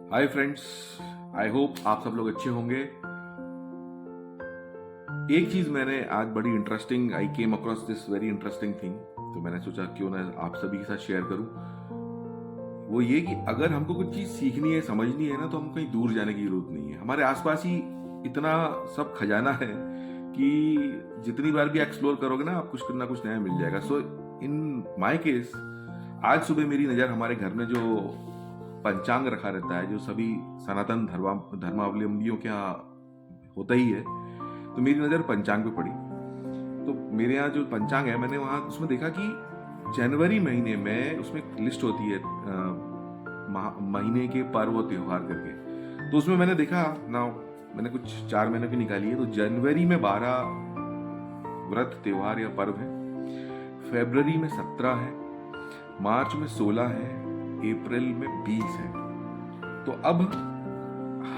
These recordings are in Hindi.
हाय फ्रेंड्स, आई होप आप सब लोग अच्छे होंगे। एक चीज मैंने आज बड़ी interesting I came across this very interesting thing, तो मैंने सोचा क्यों ना आप सभी के साथ शेयर करूं। वो ये कि अगर हमको कुछ चीज सीखनी है, समझनी है ना, तो हमको कहीं दूर जाने की जरूरत नहीं है। हमारे आसपास ही इतना सब खजाना है कि जितनी बार भी एक्सप्लोर करोगे ना, आप कुछ ना कुछ नया मिल जाएगा। सो इन माय केस, आज सुबह मेरी नज़र हमारे घर में जो पंचांग रखा रहता है, जो सभी सनातन धर्मावलंबियों के यहाँ होता ही है, तो मेरी नज़र पंचांग पे पड़ी। तो मेरे यहाँ जो पंचांग है, मैंने वहाँ उसमें देखा कि जनवरी महीने में उसमें एक लिस्ट होती है महीने के पर्व त्योहार करके। तो उसमें मैंने देखा ना, मैंने कुछ 4 महीने की निकाली है, तो जनवरी में 12 व्रत त्योहार या पर्व है, फरवरी में 17 है, मार्च में 16 है, अप्रैल में 20 है। तो अब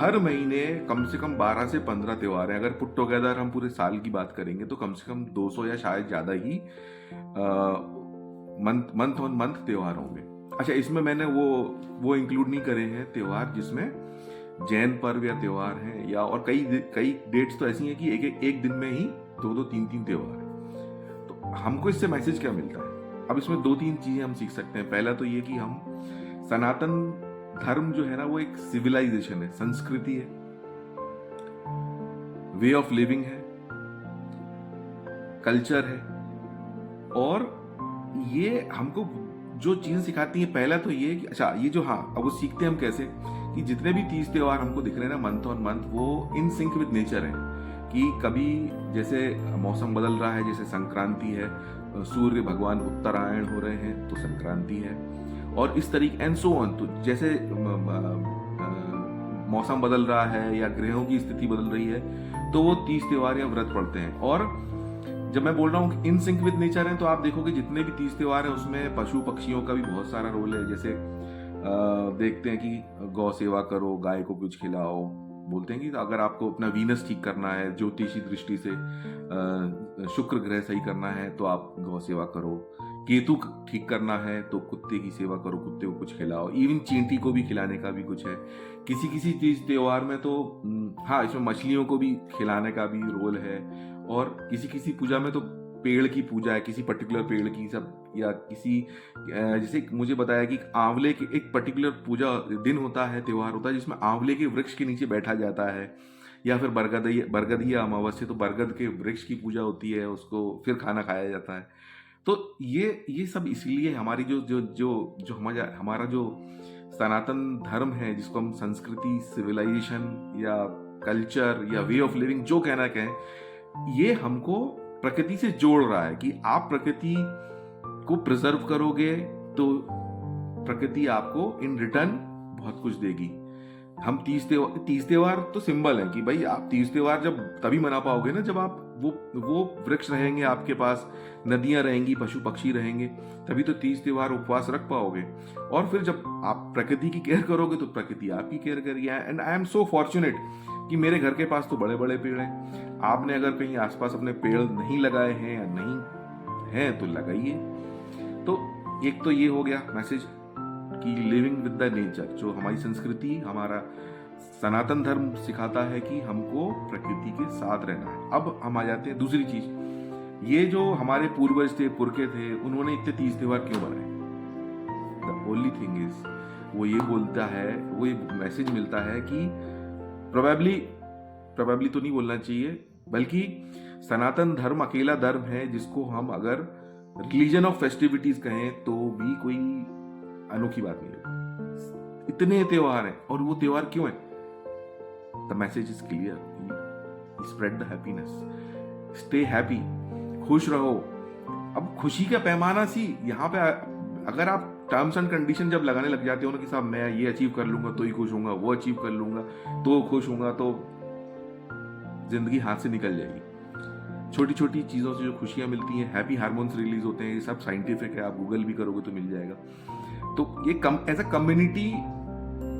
हर महीने कम से कम 12 से 15 त्योहार हैं। अगर पुट टुगेदर हम पूरे साल की बात करेंगे तो कम से कम 200 या शायद ज्यादा ही मंथ ऑन मंथ त्योहार होंगे। अच्छा, इसमें मैंने वो इंक्लूड नहीं करे हैं त्योहार जिसमें जैन पर्व या त्योहार हैं, या और कई डेट्स तो ऐसी हैं कि एक दिन में ही 2-3 त्योहार हैं। तो हमको इससे मैसेज क्या मिलता है? अब इसमें 2-3 चीजें हम सीख सकते हैं। पहला तो ये कि हम सनातन धर्म जो है ना, वो एक सिविलाइजेशन है, संस्कृति है, वे ऑफ लिविंग है, कल्चर है। और ये हमको जो चीजें सिखाती है, पहला तो ये कि अच्छा, ये जो, हाँ, अब वो सीखते हैं हम कैसे कि जितने भी 30 त्योहार हमको दिख रहे हैं ना मंथ ऑन मंथ, वो इन सिंक विद नेचर है। कि कभी जैसे मौसम बदल रहा है, जैसे संक्रांति है, सूर्य भगवान उत्तरायण हो रहे हैं तो संक्रांति है, और इस तरीके एंड सो ऑन। तो जैसे मौसम बदल रहा है या ग्रहों की स्थिति बदल रही है, तो वो 30 त्योहार या व्रत पड़ते हैं। और जब मैं बोल रहा हूँ इन सिंक विद नेचर है, तो आप देखोगे जितने भी 30 त्योहार है उसमें पशु पक्षियों का भी बहुत सारा रोल है। जैसे देखते हैं कि गौ सेवा करो, गाय को कुछ खिलाओ। बोलते हैं कि अगर आपको अपना वीनस ठीक करना है, ज्योतिषी दृष्टि से शुक्र ग्रह सही करना है, तो आप गौ सेवा करो। केतु ठीक करना है तो कुत्ते की सेवा करो, कुत्ते को कुछ खिलाओ। इवन चींटी को भी खिलाने का भी कुछ है। किसी किसी चीज त्योहार में तो हाँ, इसमें मछलियों को भी खिलाने का भी रोल है। और किसी किसी पूजा में तो पेड़ की पूजा है, किसी पर्टिकुलर पेड़ की सब, या किसी जैसे मुझे बताया कि आंवले के एक पर्टिकुलर पूजा दिन होता है, त्योहार होता है, जिसमें आंवले के वृक्ष के नीचे बैठा जाता है। या फिर बरगदिया अमावस्या, तो बरगद के वृक्ष की पूजा होती है, उसको फिर खाना खाया जाता है। तो ये सब इसलिए हमारी जो जो जो जो हमारा जो सनातन धर्म है, जिसको हम संस्कृति, सिविलाइजेशन या कल्चर या वे ऑफ लिविंग जो कहना कहें, ये हमको प्रकृति से जोड़ रहा है कि आप प्रकृति को प्रिजर्व करोगे तो प्रकृति आपको इन रिटर्न बहुत कुछ देगी। हम 30 त्योहार तो सिंबल है कि भाई आप 30 त्योहार जब तभी मना पाओगे ना, जब आप वो वृक्ष रहेंगे आपके पास, नदियां रहेंगी, पशु पक्षी रहेंगे, तभी तो 30 त्योहार उपवास रख पाओगे। और फिर जब आप प्रकृति की केयर करोगे तो प्रकृति आपकी केयर करेगी। And I am so fortunate कि मेरे घर के पास तो बड़े बड़े पेड़ हैं। आपने अगर कहीं आसपास अपने पेड़ नहीं लगाए हैं या नहीं हैं तो लगाइए। तो एक तो ये हो गया मैसेज कि लिविंग विद द नेचर, जो हमारी संस्कृति, हमारा सनातन धर्म सिखाता है कि हमको प्रकृति के साथ रहना है। अब हम आ जाते हैं दूसरी चीज, ये जो हमारे पूर्वज थे, पुरखे थे, उन्होंने इतने 30 त्योहार क्यों बनाए? द ओनली थिंग इज, वो ये बोलता है, वो ये मैसेज मिलता है कि प्रोबेबली तो नहीं बोलना चाहिए, बल्कि सनातन धर्म अकेला धर्म है जिसको हम अगर रिलीजन ऑफ फेस्टिविटीज कहें तो भी कोई अनोखी बात नहीं है। इतने त्योहार हैं, और वो त्योहार क्यों है? The message is clear, spread the happiness, stay happy, खुश रहो। अब खुशी का पैमाना सी यहाँ पे, अगर आप टर्म्स एंड कंडीशन जब लगाने लग जाते हो ना कि साहब मैं ये अचीव कर लूंगा तो ही खुश होऊंगा, वो अचीव कर लूंगा तो खुश होऊंगा, तो जिंदगी हाथ से निकल जाएगी। छोटी छोटी चीजों से जो खुशियां मिलती हैं, हैप्पी हार्मोन्स रिलीज होते हैं, ये सब साइंटिफिक है, आप गूगल भी करोगे तो मिल जाएगा। तो ये एज अ कम्युनिटी,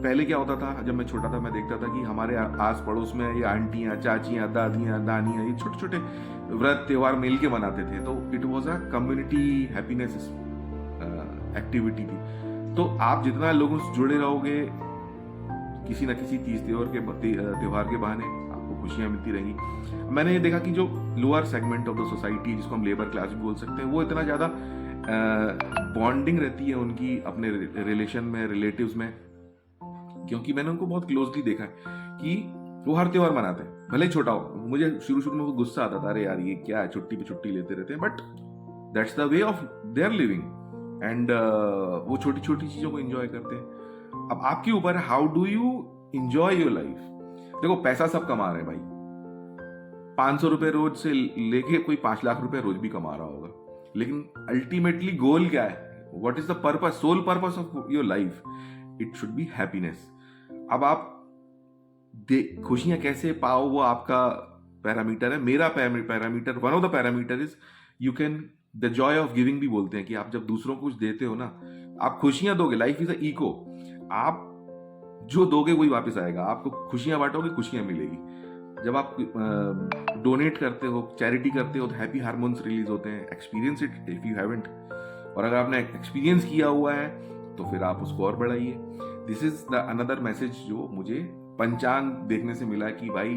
पहले क्या होता था, जब मैं छोटा था मैं देखता था कि हमारे आस पड़ोस में ये आंटियां, चाचियां, दादियां, नानियां, ये छोटे छोटे व्रत त्योहार मिल के मनाते थे। तो it was a community happiness activity थी। तो आप जितना लोगों से जुड़े रहोगे, किसी ना किसी तीज त्योहार के बहाने आपको खुशियां मिलती रहेंगी। मैंने ये देखा कि जो lower segment of the society, जिसको हम लेबर क्लास भी बोल सकते हैं, वो इतना ज़्यादा बॉन्डिंग रहती है उनकी अपने रिलेशन में, रिलेटिव्स में, क्योंकि मैंने उनको बहुत क्लोजली देखा है कि वो हर त्योहार मनाते हैं, भले ही छोटा हो। मुझे शुरू शुरू में वो गुस्सा आता था, अरे यार ये क्या है, छुट्टी पे छुट्टी लेते रहते हैं, but that's the way of their living, and वो छोटी छोटी चीजों को एंजॉय करते हैं। अब आपके ऊपर है, how do you enjoy your life. देखो, पैसा सब कमा रहे हैं भाई, 500 रुपए रोज से लेके कोई 5 लाख रुपए रोज भी कमा रहा होगा, लेकिन अल्टीमेटली गोल क्या है, what is the purpose, sole purpose of your life? It should be happiness. अब आप खुशियां कैसे पाओ, वो आपका पैरामीटर है। मेरा parameter, one of the parameter is you can, the Joy of giving भी बोलते हैं कि आप जब दूसरों को कुछ देते हो ना, आप खुशियां दोगे, लाइफ इज अ इको, आप जो दोगे वही वापस आएगा। आपको खुशियां बांटोगे, खुशियां मिलेगी। जब आप डोनेट करते हो, चैरिटी करते हो, तो हैप्पी हार्मोन्स रिलीज होते हैं। Experience it if you haven't, और अगर आपने एक्सपीरियंस किया हुआ है तो फिर आप उसको और बढ़ाइए। This is the another message जो मुझे पंचांग देखने से मिला कि भाई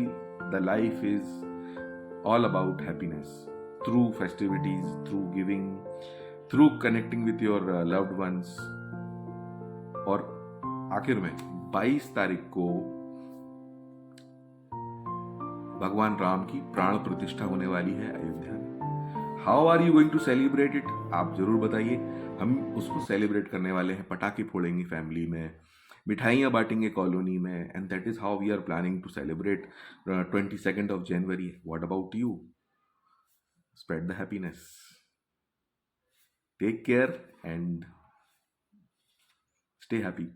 the life is all about happiness through festivities, through giving, through connecting with your loved ones. और आखिर में 22 तारीख को भगवान राम की प्राण प्रतिष्ठा होने वाली है अयोध्या में। How are you going to celebrate it, आप जरूर बताइए। हम उसको सेलिब्रेट करने वाले हैं, पटाखे फोड़ेंगे फैमिली में, मिठाइयाँ बांटेंगे कॉलोनी में, and that is how we are planning to celebrate 22nd of January. What about you? Spread the happiness. Take care and stay happy.